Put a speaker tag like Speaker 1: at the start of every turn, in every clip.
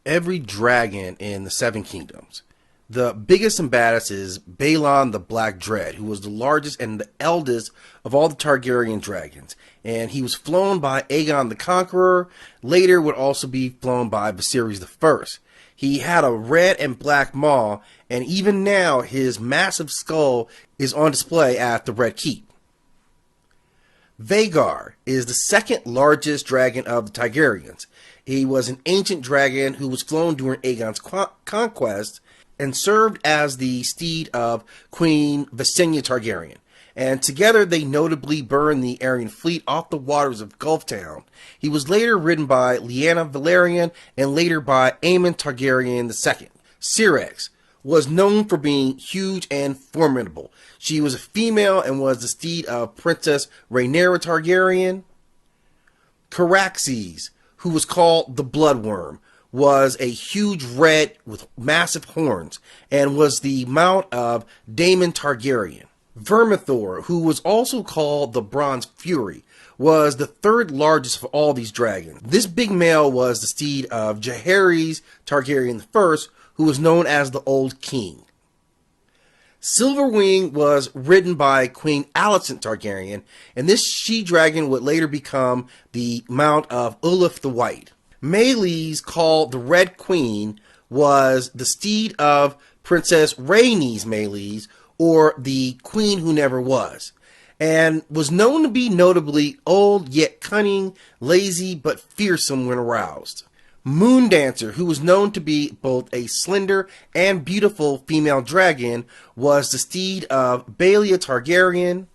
Speaker 1: every dragon in the Seven Kingdoms. The biggest and baddest is Balon the Black Dread, who was the largest and the eldest of all the Targaryen dragons. And he was flown by Aegon the Conqueror, later would also be flown by Viserys I. He had a red and black maw, and even now his massive skull is on display at the Red Keep. Vhagar is the second largest dragon of the Targaryens. He was an ancient dragon who was flown during Aegon's conquest and served as the steed of Queen Visenya Targaryen. And together they notably burned the Aryan fleet off the waters of Gulftown. He was later ridden by Lyanna Velaryon and later by Aemon Targaryen II. Syrax was known for being huge and formidable. She was a female and was the steed of Princess Rhaenyra Targaryen. Caraxes, who was called the Bloodworm, was a huge red with massive horns and was the mount of Daemon Targaryen. Vermithor, who was also called the Bronze Fury, was the third largest of all these dragons. This big male was the steed of Jaehaerys Targaryen I, who was known as the Old King. Silverwing was ridden by Queen Alicent Targaryen, and this she-dragon would later become the mount of Olaf the White. Meleys, called the Red Queen, was the steed of Princess Rhaenys Meleys, or the Queen Who Never Was, and was known to be notably old yet cunning, lazy but fearsome when aroused. Moondancer, who was known to be both a slender and beautiful female dragon, was the steed of Baelia Targaryen.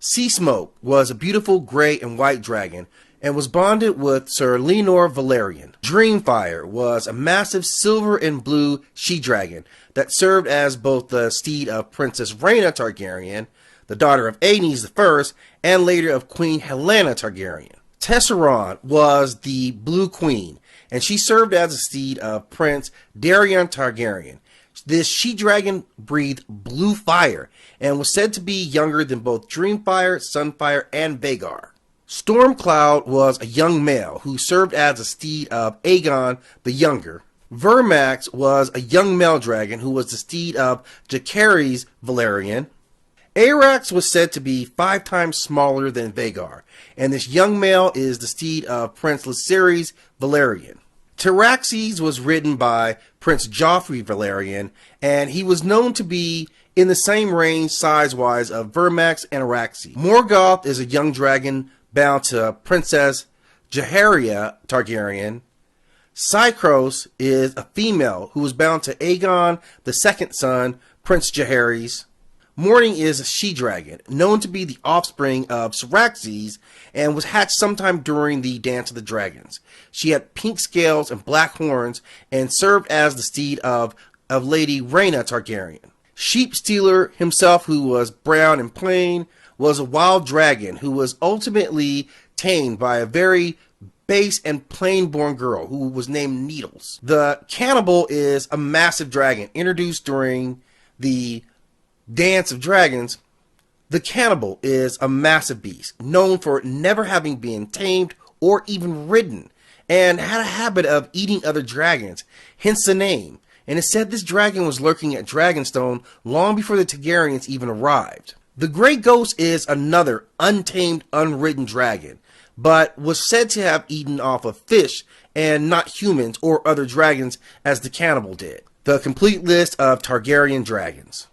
Speaker 1: Seasmoke was a beautiful gray and white dragon and was bonded with Sir Laenor Velaryon. Dreamfire was a massive silver and blue she-dragon that served as both the steed of Princess Rhaena Targaryen, the daughter of Aenys I, and later of Queen Helaena Targaryen. Tesseron was the Blue Queen, and she served as a steed of Prince Daeron Targaryen. This she-dragon breathed blue fire and was said to be younger than both Dreamfire, Sunfire, and Vhagar. Stormcloud was a young male who served as a steed of Aegon the Younger. Vermax was a young male dragon who was the steed of Jacaerys Velaryon. Arax was said to be 5 times smaller than Vhagar, and this young male is the steed of Prince Lucerys Velaryon. Tyraxes was ridden by Prince Joffrey Velaryon, and he was known to be in the same range size-wise of Vermax and Araxes. Morgoth is a young dragon bound to Princess Jaehaerys Targaryen. Psychros is a female who was bound to Aegon the Second's son, Prince Jaehaerys. Morning is a she-dragon, known to be the offspring of Syraxes, and was hatched sometime during the Dance of the Dragons. She had pink scales and black horns, and served as the steed of Lady Rhaena Targaryen. Sheepstealer himself, who was brown and plain, was a wild dragon who was ultimately tamed by a very base and plain-born girl who was named Needles. The Cannibal is a massive dragon introduced during the Dance of Dragons. The Cannibal is a massive beast, known for never having been tamed or even ridden, and had a habit of eating other dragons, hence the name. And it's said this dragon was lurking at Dragonstone long before the Targaryens even arrived. The Grey Ghost is another untamed, unridden dragon, but was said to have eaten off of fish and not humans or other dragons as the Cannibal did. The complete list of Targaryen dragons.